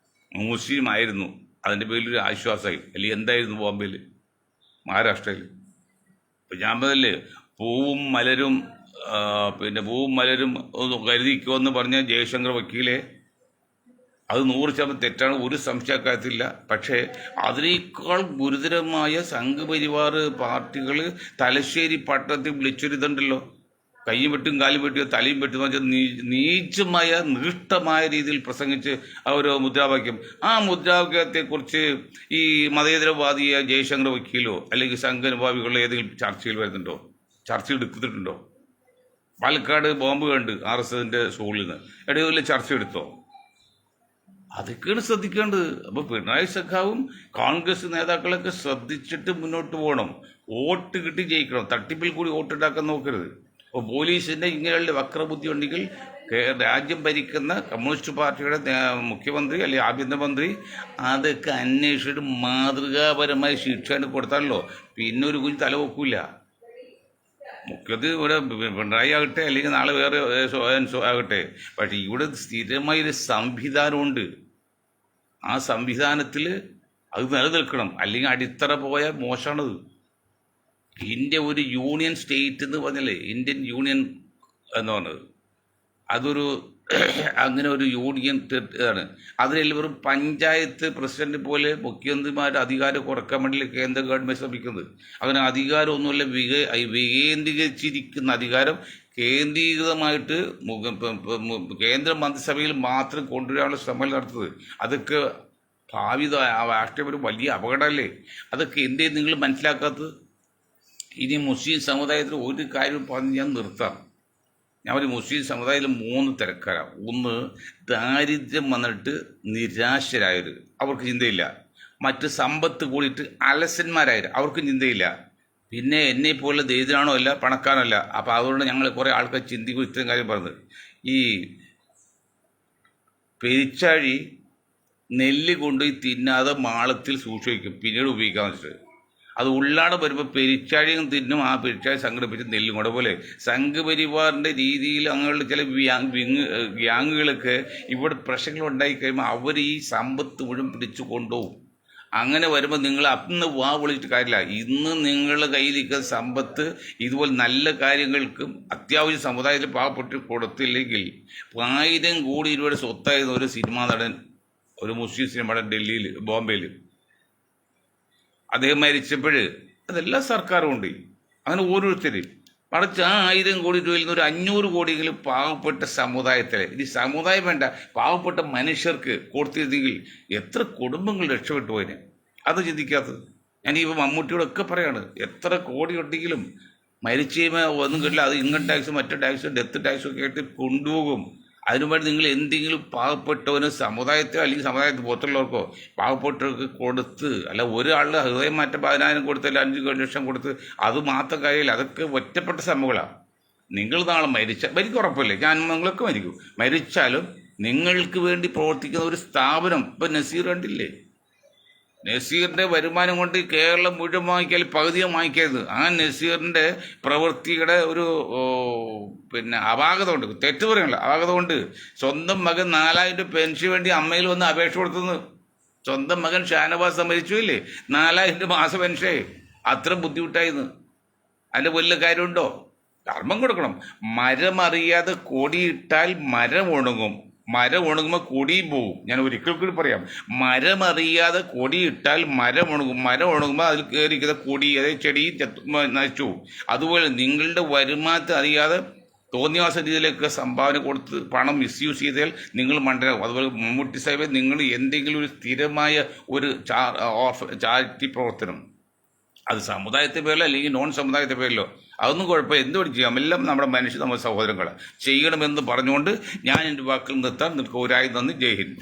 മുസ്ലിം ആയിരുന്നു. അതിൻ്റെ പേരിലൊരു ആശ്വാസമായി. അല്ലെങ്കിൽ എന്തായിരുന്നു ബോംബെയിൽ, മഹാരാഷ്ട്രയിൽ. ഇപ്പം ഞാൻ പറഞ്ഞല്ലേ, പൂവും മലരും ഒന്ന് കരുതിക്കുമെന്ന് പറഞ്ഞ ജയശങ്കർ വക്കീലെ, അത് 100% തെറ്റാണ്, ഒരു സംശയക്കാര്യത്തില്ല. പക്ഷേ അതിനേക്കാൾ ഗുരുതരമായ സംഘപരിവാർ പാർട്ടികൾ തലശ്ശേരി പട്ടണത്തിൽ വിളിച്ചൊരിതുണ്ടല്ലോ, കൈയും വെട്ടും കാലും വെട്ടിയോ തലയും വെട്ടും എന്ന് വെച്ചാൽ നീചമായ നികൃഷ്ടമായ രീതിയിൽ പ്രസംഗിച്ച് ആ ഒരു മുദ്രാവാക്യം. ആ മുദ്രാവാക്യത്തെക്കുറിച്ച് ഈ മതേതരവാദിയായ ജയശങ്കർ വക്കീലോ അല്ലെങ്കിൽ സംഘനുഭാവികളോ ഏതെങ്കിലും ചർച്ചയിൽ വരുന്നുണ്ടോ? ചർച്ചയിൽ എടുത്തിട്ടുണ്ടോ? പാലക്കാട് ബോംബ് കണ്ട് RSSന്റെ സ്കൂളിൽ നിന്ന് ഇടയിൽ ചർച്ച എടുത്തോ? അതൊക്കെയാണ് ശ്രദ്ധിക്കേണ്ടത്. അപ്പോൾ പിണറായി സഖാവും കോൺഗ്രസ് നേതാക്കളൊക്കെ ശ്രദ്ധിച്ചിട്ട് മുന്നോട്ട് പോകണം. വോട്ട് കിട്ടി ജയിക്കണം. തട്ടിപ്പിൽ കൂടി വോട്ടുണ്ടാക്കാൻ നോക്കരുത്. അപ്പോൾ പോലീസിൻ്റെ ഇങ്ങനെയുള്ള വക്രബുദ്ധി ഉണ്ടെങ്കിൽ രാജ്യം ഭരിക്കുന്ന കമ്മ്യൂണിസ്റ്റ് പാർട്ടിയുടെ മുഖ്യമന്ത്രി അല്ലെങ്കിൽ ആഭ്യന്തരമന്ത്രി അതൊക്കെ അന്വേഷിച്ചിട്ട് മാതൃകാപരമായ ശിക്ഷ കൊടുത്താലോ പിന്നെ ഒരു കുഞ്ഞ് തലവെക്കൂല. മുഖ്യമന്ത്രി ഇവിടെ പിണറായി ആകട്ടെ അല്ലെങ്കിൽ നാളെ വേറെ ആകട്ടെ, പക്ഷെ ഇവിടെ സ്ഥിരമായൊരു സംവിധാനമുണ്ട്. ആ സംവിധാനത്തിൽ അത് നിലനിൽക്കണം. അല്ലെങ്കിൽ അടിത്തറ പോയ മോശമാണത്. ഇന്ത്യ ഒരു യൂണിയൻ സ്റ്റേറ്റ് എന്ന് പറഞ്ഞല്ലേ, ഇന്ത്യൻ യൂണിയൻ എന്ന് പറഞ്ഞത് അതൊരു അങ്ങനെ ഒരു യൂണിയൻ ആണ്. അതിലെല്ലാവരും പഞ്ചായത്ത് പ്രസിഡന്റ് പോലെ മുഖ്യമന്ത്രിമാരുടെ അധികാരം കുറക്കാൻ വേണ്ടി കേന്ദ്ര ഗവൺമെൻറ് ശ്രമിക്കുന്നത്. അങ്ങനെ അധികാരമൊന്നുമില്ല, വികേന്ദ്രീകരിച്ചിരിക്കുന്ന അധികാരം കേന്ദ്രീകൃതമായിട്ട് കേന്ദ്ര മന്ത്രിസഭയിൽ മാത്രം കൊണ്ടുവരാനുള്ള ശ്രമം നടത്തുന്നത്. അതൊക്കെ ഭാവി രാഷ്ട്രീയം ഒരു വലിയ അപകടമല്ലേ? അതൊക്കെ എന്തേ നിങ്ങൾ മനസ്സിലാക്കാത്തത്? ഇനി മുസ്ലിം സമുദായത്തിൽ ഒരു കാര്യം പറഞ്ഞ് ഞാൻ നിർത്താം. ഞാൻ ഒരു മുസ്ലിം സമുദായത്തിൽ 3 തരക്കാരാണ്. ഒന്ന്, ദാരിദ്ര്യം വന്നിട്ട് നിരാശരായവർ, അവർക്ക് ചിന്തയില്ല. മറ്റ് സമ്പത്ത് കൂടിയിട്ട് അലസന്മാരായവർ, അവർക്കും ചിന്തയില്ല. പിന്നെ എന്നെപ്പോലെ ദരിദ്രനാണോ അല്ല പണക്കാരനോ അല്ല. അപ്പോൾ അതുകൊണ്ട് ഞങ്ങൾ കുറേ ആൾക്കാർ ചിന്തിക്കും. ഇത്രയും കാര്യം പറഞ്ഞത്, ഈ പെരിച്ചാഴി നെല്ല് കൊണ്ടുപോയി തിന്നാതെ മാളത്തിൽ സൂക്ഷിക്കും, പിന്നീട് ഉപയോഗിക്കാമെന്ന് വെച്ചിട്ട്. അത് ഉള്ളാടെ വരുമ്പോൾ പെരിച്ചാഴിയും തിന്നും, ആ പെരിച്ചാഴി സംഘടിപ്പിച്ച് നെല്ലും കൂടെ പോലെ സംഘപരിവാറിൻ്റെ രീതിയിൽ അങ്ങനെയുള്ള ചില ഗ്യാങ്ങുകളൊക്കെ ഇവിടെ പ്രശ്നങ്ങൾ ഉണ്ടായി കഴിയുമ്പോൾ അവർ ഈ സമ്പത്ത് മുഴുവൻ പിടിച്ചു കൊണ്ടുപോകും. അങ്ങനെ വരുമ്പോൾ നിങ്ങൾ അന്ന് വാ വിളിച്ചിട്ട് കാര്യമില്ല. ഇന്ന് നിങ്ങളുടെ കയ്യിലിരിക്കുന്ന സമ്പത്ത് ഇതുപോലെ നല്ല കാര്യങ്ങൾക്കും അത്യാവശ്യം സമുദായത്തിൽ പാവപ്പെട്ട് കൊടുത്തില്ലെങ്കിൽ 1000 കോടി രൂപയുടെ സ്വത്തായിരുന്ന ഒരു സിനിമാ നടൻ, ഒരു മുസ്ലിം സിനിമ നടൻ ഡൽഹിയിൽ, ബോംബെയിൽ, അദ്ദേഹം മരിച്ചപ്പോൾ അതെല്ലാം സർക്കാരും ഉണ്ട്. അങ്ങനെ ഓരോരുത്തരും മറിച്ച് ആ 1000 കോടി രൂപയിൽ നിന്ന് ഒരു 500 കോടിയെങ്കിലും പാവപ്പെട്ട സമുദായത്തിലെ, ഇനി സമുദായം വേണ്ട, പാവപ്പെട്ട മനുഷ്യർക്ക് കൊടുത്തിരുന്നെങ്കിൽ എത്ര കുടുംബങ്ങൾ രക്ഷപ്പെട്ടു പോയിന്. അത് ചിന്തിക്കാത്തത്. ഞാനിപ്പോൾ മമ്മൂട്ടിയോടൊക്കെ പറയാണ്, എത്ര കോടി ഉണ്ടെങ്കിലും മരിച്ചു കഴിയുമ്പോൾ ഒന്നും കിട്ടില്ല, അത് ഇൻകം ടാക്സും മറ്റു ടാക്സും ഡെത്ത് ടാക്സും ഒക്കെ ആയിട്ട് കൊണ്ടുപോകും. അതിനുവേണ്ടി നിങ്ങൾ എന്തെങ്കിലും പാവപ്പെട്ടവന് സമുദായത്തിലോ അല്ലെങ്കിൽ സമുദായത്തിൽ പുറത്തുള്ളവർക്കോ പാവപ്പെട്ടവർക്ക് കൊടുത്ത്, അല്ല ഒരാളുടെ ഹൃദയം മാറ്റം 10,000 കൊടുത്തല്ല 5 ലക്ഷം കൊടുത്ത് അത് മാത്രം കാര്യമില്ല. അതൊക്കെ ഒറ്റപ്പെട്ട സംഭവങ്ങളാണ്. നിങ്ങൾ നാളെ മരിക്കും, ഉറപ്പില്ലേ, ഞാൻ നിങ്ങളൊക്കെ മരിച്ചാലും നിങ്ങൾക്ക് വേണ്ടി പ്രവർത്തിക്കുന്ന ഒരു സ്ഥാപനം, ഇപ്പം നസീർ കണ്ടില്ലേ, നസീറിൻ്റെ വരുമാനം കൊണ്ട് കേരളം മുഴുവൻ വാങ്ങിക്കാൽ പകുതിയും വാങ്ങിക്കരുത്. ആ നസീറിൻ്റെ പ്രവൃത്തിയുടെ ഒരു അപാകത കൊണ്ട്, തെറ്റ് പറയാനുള്ള അപാകത കൊണ്ട് സ്വന്തം മകൻ 4000 രൂപ പെൻഷൻ വേണ്ടി അമ്മയിൽ വന്ന് അപേക്ഷ കൊടുത്തെന്ന്. സ്വന്തം മകൻ ഷാനവാസ് മരിച്ചു ഇല്ലേ, 4000 രൂപ മാസ പെൻഷൻ, അത്ര ബുദ്ധിമുട്ടായിരുന്നു. അതിൻ്റെ വലിയ കാര്യമുണ്ടോ? കർമ്മം കൊടുക്കണം. മരമറിയാതെ കൊടിയിട്ടാൽ മരം ഉണങ്ങും, മരം ഉണങ്ങുമ്പോൾ കൊടിയും പോവും. ഞാൻ ഒരിക്കൽ കൂടി പറയാം, മരമറിയാതെ കൊടിയിട്ടാൽ മരം ഉണങ്ങും, മരം ഉണങ്ങുമ്പോൾ അതിൽ കയറിക്കുന്ന കൊടി, അതായത് ചെടിയും നശിച്ചു. അതുപോലെ നിങ്ങളുടെ വരുമാനത്തെ അറിയാതെ തോന്നിവാസ രീതിയിലേക്ക് സംഭാവന കൊടുത്ത് പണം മിസ്യൂസ് ചെയ്താൽ നിങ്ങൾ മണ്ടനാകും. അതുപോലെ മമ്മൂട്ടി സാഹിബ്, നിങ്ങൾ എന്തെങ്കിലും ഒരു സ്ഥിരമായ ഒരു ചാരിറ്റി പ്രവർത്തനം, അത് സമുദായത്തെ പേരിലോ അല്ലെങ്കിൽ നോൺ സമുദായത്തെ പേരിലോ, അതൊന്നും കുഴപ്പമില്ല, എന്തുകൊണ്ട് ചെയ്യാം. എല്ലാം നമ്മുടെ മനുഷ്യ, നമ്മുടെ സഹോദരങ്ങളെ ചെയ്യണമെന്ന് പറഞ്ഞുകൊണ്ട് ഞാൻ എൻ്റെ വാക്കുകൾ നിർത്താൻ നിൽക്കുക. ഒരായി നന്ദി. ജയ് ഹിന്ദ്.